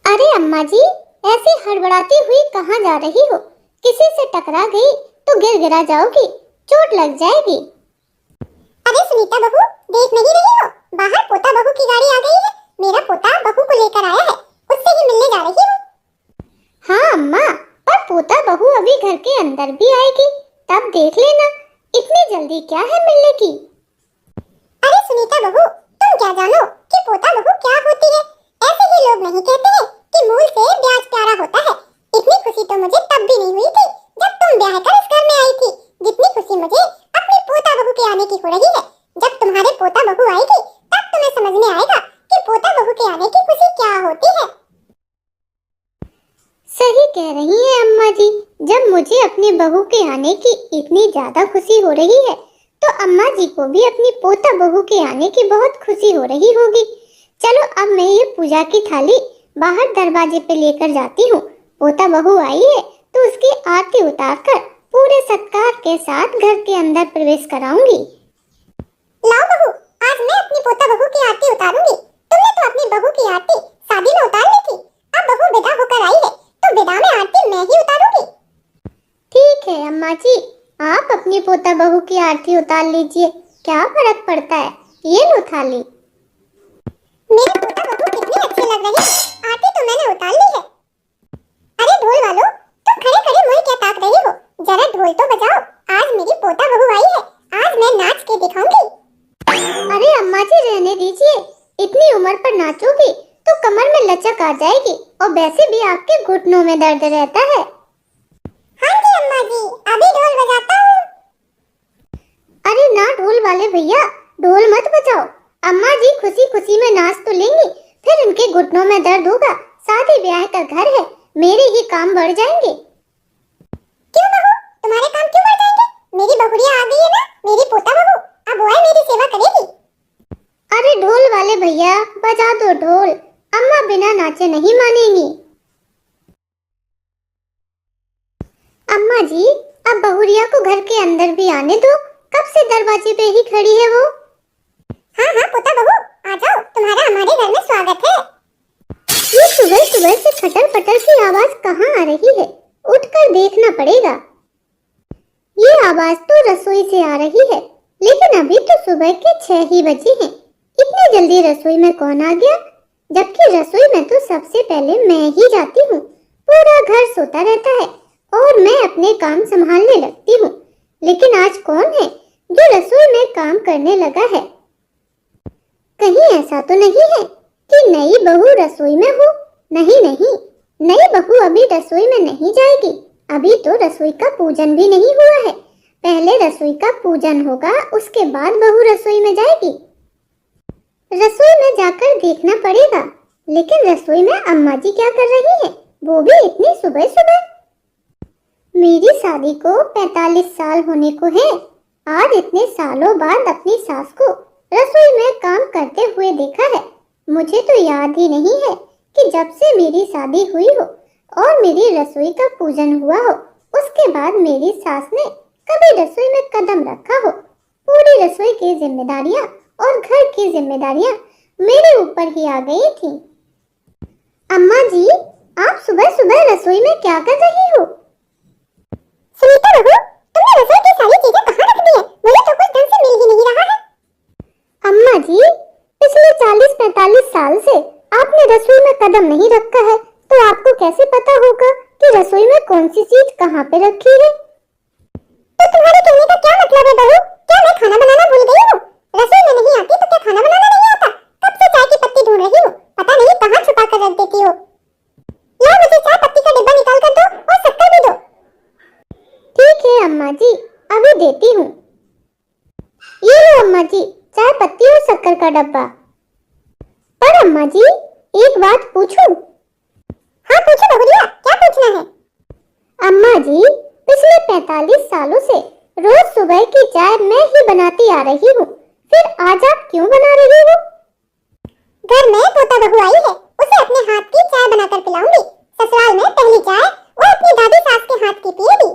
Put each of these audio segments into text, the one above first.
अरे अम्मा जी, ऐसे हड़बड़ाती हुई कहाँ जा रही हो? किसी से टकरा गई तो गिरा जाओगी, चोट लग जाएगी। अरे सुनीता बहू, देख नहीं रही हो? बाहर पोता बहू की गाड़ी आ गई है। मेरा पोता बहू को लेकर आया है, उससे ही मिलने जा रही हूँ। हाँ अम्मा, पर पोता बहू अभी घर के अंदर भी आएगी, तब देख लेना। इतनी जल्दी क्या है मिलने की? अरे सुनीता बहू, तुम क्या जानो कि पोता बहू क्या होती है? ऐसे ही लोग नहीं कहते हैं कि मूल से ब्याज प्यारा होता है। इतनी खुशी तो मुझे तब भी नहीं हुई थी जब तुम ब्याह कर इस घर में आई थी, जितनी खुशी मुझे अपनी पोता बहू के आने की हो रही है। जब तुम्हारे पोता बहू आएगी तब तुम्हें समझ में आएगा कि पोता बहू के आने की खुशी क्या होती है। सही कह रही हैं अम्मा जी। जब मुझे अपनी बहू के आने की इतनी ज्यादा खुशी हो रही है, तो अम्मा जी को भी अपनी पोता बहू के आने की बहुत खुशी हो रही होगी। चलो अब मैं ये पूजा की थाली बाहर दरवाजे पे लेकर जाती हूँ। पोता बहू आई है तो उसकी आरती उतारकर पूरे सत्कार के साथ घर के अंदर प्रवेश कराऊंगी। लाओ बहू, आज मैं अपनी पोता बहू की आरती उतारूंगी। तुमने तो अपनी बहू की आरती शादी में उतार ली थी, अब बहू विदा होकर आई है तो विदा में आरती मैं ही उतारूंगी। ठीक है अम्मा जी, आप अपनी पोता बहू की आरती उतार लीजिए, क्या फर्क पड़ता है। ये लो थाली। मेरे पोता बहू कितने अच्छे लग रहे हैं, आरती तो मैंने उतार ली है। अरे ढोल वालों, तुम खड़े खड़े मुझे क्या ताक रही हो? जरा ढोल तो बजाओ, आज मेरी पोता बहू आई है, आज मैं नाच के दिखाऊंगी। अरे अम्मा जी रहने दीजिए, इतनी उम्र पर नाचोगी तो कमर में लचक आ जाएगी और वैसे भी आपके घुटनों में दर्द रहता है। हाँ जी अम्मा जी, अभी ढोल बजाता हूँ। अरे ना ढोल वाले भैया, ढोल मत बजाओ। अम्मा जी खुशी खुशी में नाच तो लेंगी, फिर उनके घुटनों में दर्द होगा। शादी ब्याह का घर है, मेरे ही काम बढ़ जाएंगे। क्यों बहू, तुम्हारे काम क्यों बढ़ जाएंगे? मेरी बहुरिया आ गई है ना, मेरी पोता बहू, अब वो मेरी सेवा करेगी। अरे ढोल वाले भैया बजा दो ढोल, अम्मा बिना नाचे नहीं मानेंगी। अम्मा जी अब बहुरिया को घर के अंदर भी आने दो, कब से दरवाजे पे ही खड़ी है वो। हाँ हाँ पोता बहू, आ जाओ, तुम्हारा हमारे घर में स्वागत है। ये सुबह सुबह से खटर पटर की आवाज कहाँ आ रही है? उठकर देखना पड़ेगा। ये आवाज तो रसोई से आ रही है, लेकिन अभी तो सुबह के 6 ही बजे हैं। इतनी जल्दी रसोई में कौन आ गया? जबकि रसोई में तो सबसे पहले मैं ही जाती हूँ। पूरा घर सोता रहता है और मैं अपने काम संभालने लगती हूँ, लेकिन आज कौन है जो रसोई में काम करने लगा है? कहीं ऐसा तो नहीं है कि नई बहू रसोई में हो? नहीं नहीं, नई बहू अभी रसोई में नहीं जाएगी। अभी तो रसोई का पूजन भी नहीं हुआ है। पहले रसोई का पूजन होगा, उसके बाद बहू रसोई में जाएगी। रसोई में जाकर देखना पड़ेगा। लेकिन रसोई में अम्मा जी क्या कर रही हैं? वो भी इतनी सुबह सुबह। मेरी शादी को 45 साल होने को है। आज इतने सालों बाद अपनी सास को रसोई में काम करते हुए देखा है। मुझे तो याद ही नहीं है कि जब से मेरी शादी हुई हो और मेरी रसोई का पूजन हुआ हो, उसके बाद मेरी सास ने कभी रसोई में कदम रखा हो। पूरी रसोई की जिम्मेदारियां और घर की जिम्मेदारियां मेरे ऊपर ही आ गई थी। अम्मा जी, आप सुबह सुबह रसोई में क्या कर रही हो? सुनीता बहू, तुमने रसोई की सारी चीजें कहाँ रख दी है? मुझे तो कुछ ढंग से मिल ही नहीं रहा है। अम्मा जी, पिछले 40-45 साल से आपने रसोई में कदम नहीं रखा है, तो आपको कैसे पता होगा कि रसोई में कौन सी चीज कहाँ पे रखी है? तो तुम्हारे कहने का क्या मतलब है बहू? क्या मैं खाना बनाना भूल गई हूँ? रसोई में नहीं आती तो क्या खाना बनाना नहीं आता? कब से चाय की पत्ती ढूंढ रही हूँ, पता नहीं कहाँ छुपा कर रख देती हो। लाओ, मुझे चाय पत्ती का डिब्बा निकाल कर दो और शक्कर भी दो। ठीक है अम्मा जी, अभी देती हूँ। ये लो अम्मा जी, चाय पत्ती और शक्कर का डब्बा। पर अम्मा जी, एक बात पूछूं? हाँ पूछो बहुरिया, क्या पूछना है? अम्मा जी, पिछले 45 सालों से रोज सुबह की चाय मैं ही बनाती आ रही हूँ, फिर आज आप क्यों बना रही हो? घर में पोता बहू आई है, उसे अपने हाथ की चाय बनाकर पिलाऊंगी। ससुराल में पहली चाय वो अपनी दादी सास के हाथ की पिएगी।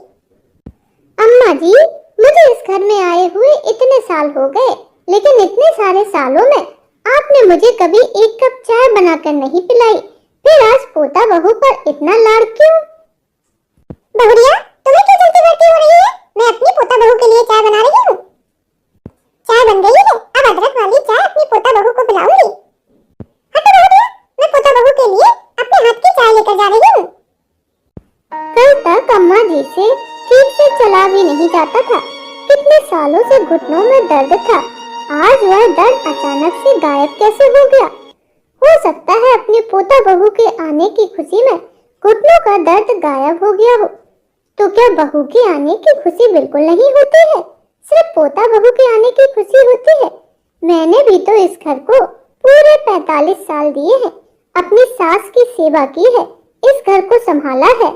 अम्मा जी, मुझे इस घर में आए हुए इतने साल हो गए, लेकिन इतने सारे सालों में आपने मुझे कभी एक कप चाय बनाकर नहीं पिलाई। फिर आज पोता बहू पर इतना लाड़ क्यों? बहुरिया, तुम्हें क्यों जल्दी बढ़ती हो रही है? मैं अपनी पोता बहू के लिए चाय बना रही हूँ। चाय बन गई है, अब अदरक वाली चाय अपनी पोता बहू को पिलाऊंगी। हटो बहुरिया, मैं पोता बहू के लिए अपने हाथ की चाय लेकर जा रही हूँ। कल तक अम्मा जी से ठीक से चला भी नहीं जाता था। कितने सालों से घुटनों में दर्द था, आज वह दर्द अचानक से गायब कैसे हो गया? हो सकता है अपनी पोता बहू के आने की खुशी में घुटनों का दर्द गायब हो गया हो। तो क्या बहू के आने की खुशी बिल्कुल नहीं होती है, सिर्फ पोता बहू के आने की खुशी होती है? मैंने भी तो इस घर को पूरे 45 साल दिए हैं, अपनी सास की सेवा की है, इस घर को संभाला है।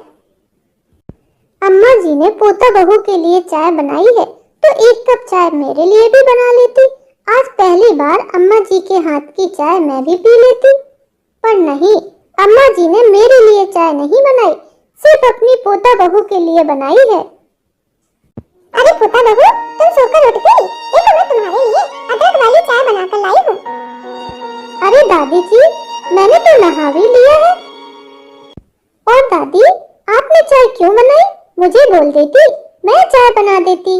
अम्मा जी ने पोता बहू के लिए चाय बनाई है तो एक कप चाय मेरे लिए भी बना लेती। आज पहली बार अम्मा जी के हाथ की चाय मैं भी पी लेती। पर नहीं, अम्मा जी ने मेरे लिए चाय नहीं बनाई, सिर्फ अपनी पोता बहू के लिए बनाई है। अरे पोता बहू, तुम सोकर उठ गई? देखो मैं तुम्हारे लिए अदरक वाली चाय बनाकर लाई हूँ। अरे दादी जी, मैंने तो नहा भी लिया है। और दादी, आपने चाय क्यों बनाई? मुझे बोल देती, मैं चाय बना देती।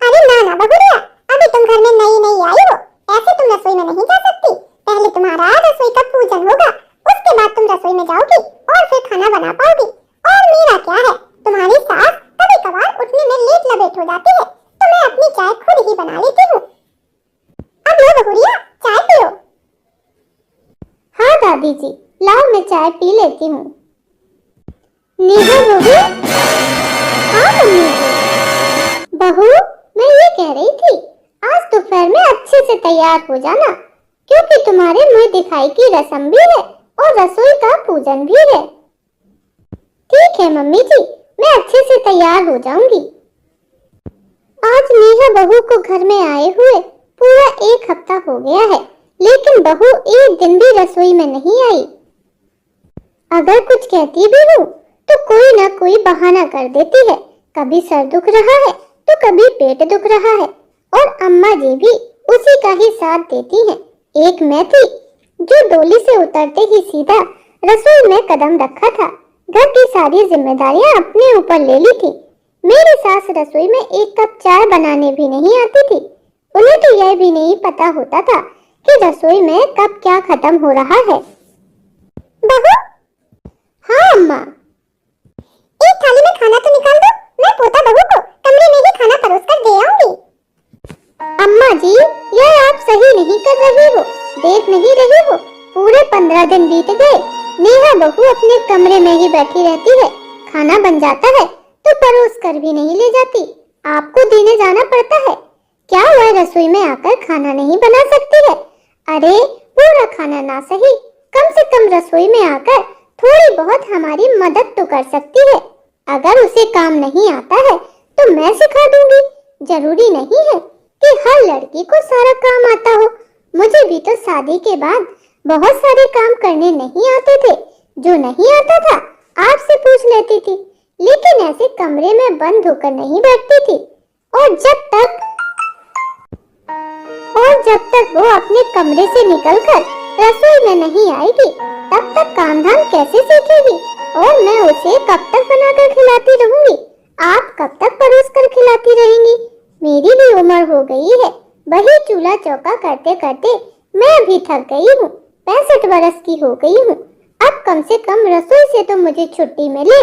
अरे ना ना बहुरिया, अभी तुम घर में नई नई आई हो, ऐसे तुम रसोई में नहीं जा सकती। पहले तुम्हारा रसोई का पूजन होगा, उसके बाद तुम रसोई में जाओगी और फिर खाना बना पाओगी। और मेरा क्या है, तुम्हारी सास कभी कभार उठने में लेट लबेट हो जाती है, तो मैं अपनी चाय खुद ही बना लेती हूँ। अब लो बहुरिया, चाय पियो। हाँ दादी जी, लाओ मैं चाय पी लेती हूँ। नेहा बहू। हाँ मम्मी जी। बहू, मैं ये कह रही थी, आज दोपहर में अच्छे से तैयार हो जाना, क्योंकि तुम्हारे मुंह दिखाई की रस्म भी है और रसोई का पूजन भी है। ठीक है मम्मी जी, मैं अच्छे से तैयार हो जाऊंगी। आज नेहा बहू को घर में आए हुए पूरा 1 हफ्ता हो गया है, लेकिन बहू एक दिन भी रसोई में नहीं आई। अगर कुछ कहती भी हूँ तो कोई ना कोई बहाना कर देती है, कभी सर दुख रहा है तो कभी पेट दुख रहा है, और अम्मा जी भी उसी का ही साथ देती हैं। एक मैं थी जो डोली से उतरते ही सीधा रसोई में कदम रखा था, घर की सारी जिम्मेदारियां अपने ऊपर ले ली थी। मेरी सास रसोई में 1 कप चाय बनाने भी नहीं आती थी। उन्हें तो यह भी नहीं पता होता था कि रसोई में कब क्या खत्म हो रहा है। बहू। हाँ अम्मा। एक थाली में खाना तो निकाल दो, मैं पोता बहू को कमरे में ही खाना परोस कर दे आऊंगी। अम्मा जी, यह आप सही नहीं कर रही हो, देख नहीं रही हो, पूरे 15 दिन बीत गए, नेहा बहू अपने कमरे में ही बैठी रहती है, खाना बन जाता है तो परोस कर भी नहीं ले जाती, आपको देने जाना पड़ता है। क्या वह रसोई में आकर खाना नहीं बना सकती है? अरे पूरा खाना ना सही, कम से कम रसोई में आकर थोड़ी बहुत हमारी मदद तो कर सकती है। अगर उसे काम नहीं आता है तो मैं सिखा दूंगी। जरूरी नहीं है कि हर लड़की को सारा काम आता हो। मुझे भी तो शादी के बाद बहुत सारे काम करने नहीं आते थे। जो नहीं आता था आपसे पूछ लेती थी, लेकिन ऐसे कमरे में बंद होकर नहीं बैठती थी। और जब तक वो अपने कमरे से निकलकर रसोई में नहीं आएगी, तब तक काम धाम कैसे सीखेगी? और मैं उसे कब तक बनाकर खिलाती रहूंगी? आप कब तक परोस कर खिलाती रहेंगी? मेरी भी उम्र हो गई है, वही चूल्हा चौका करते करते मैं भी थक गई हूँ। 65 वर्ष की हो गई हूँ। अब कम से कम रसोई से तो मुझे छुट्टी मिले।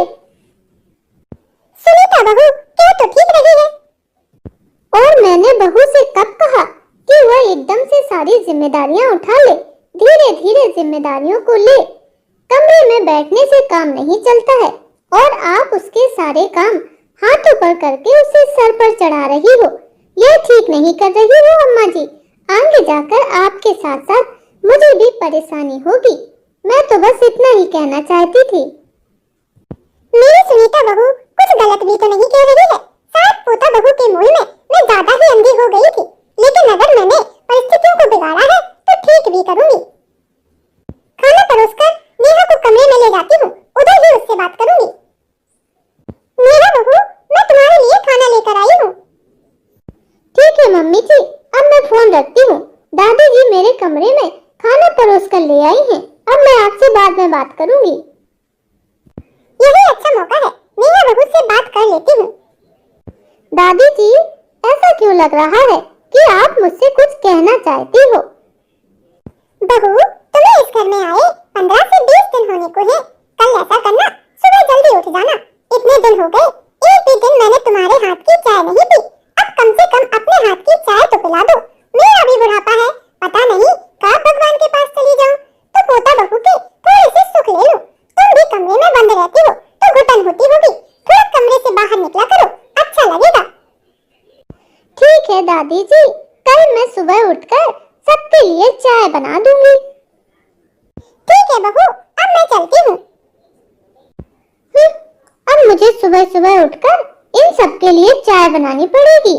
सुनीता बहू, क्या तो ठीक रही है? और मैंने बहू से कब कहा कि वह एकदम से सारी जिम्मेदारियां उठा ले? धीरे धीरे जिम्मेदारियों को ले। कमरे में बैठने से काम नहीं चलता है, और आप उसके सारे काम हाथों पर करके उसे सर पर चढ़ा रही हो। यह ठीक नहीं कर रही हो अम्मा जी। आगे जाकर आपके साथ साथ मुझे भी परेशानी होगी। मैं तो बस इतना ही कहना चाहती थी। मेरी सुनीता बहू कुछ गलत भी तो नहीं कह रही है। शायद पोता बहू के मोह में मैं ज्यादा ही अंधी हो गई थी, लेकिन अगर मैंने परिस्थितियों को बिगाड़ा है तो ठीक भी करूंगी। खाना परोसकर नेहा को कमरे में ले जाती हूँ, उधर ही उससे बात करूंगी। नेहा बहू, मैं तुम्हारे लिए खाना लेकर आई हूँ। ठीक है मम्मी जी, अब मैं फोन रखती हूँ। दादी जी मेरे कमरे में खाना परोस कर ले आई हैं, अब अब मैं आपसे बाद में बात करूंगी। यही अच्छा मौका है, नेहा बहू से बात कर लेती हूँ। दादी जी, ऐसा क्यों लग रहा है कि आप मुझसे कुछ कहना चाहती हो? बहू, तुम्हें इस घर में आए 15 से 20 दिन होने को हैं। कल ऐसा करना, सुबह जल्दी उठ जाना। इतने दिन हो गए, एक भी दिन मैंने तुम्हारे हाथ की चाय नहीं पी। अब कम से कम अपने हाथ की चाय तो पिला दो। मेरा भी बुढ़ापा है, पता नहीं कब भगवान के पास चली जाऊं, तो पोता बहू के थोड़े से सुख ले लो। तुम भी कमरे में बंद रहती हो तो घुटन होती होगी, थोड़ा कमरे से बाहर निकला करो, अच्छा लगेगा। ठीक है दादी जी, कल मैं सुबह उठकर सबके लिए चाय बना दूंगी। ठीक है बहू, अब मैं चलती हूँ। अब मुझे सुबह सुबह उठकर इन सबके लिए चाय बनानी पड़ेगी।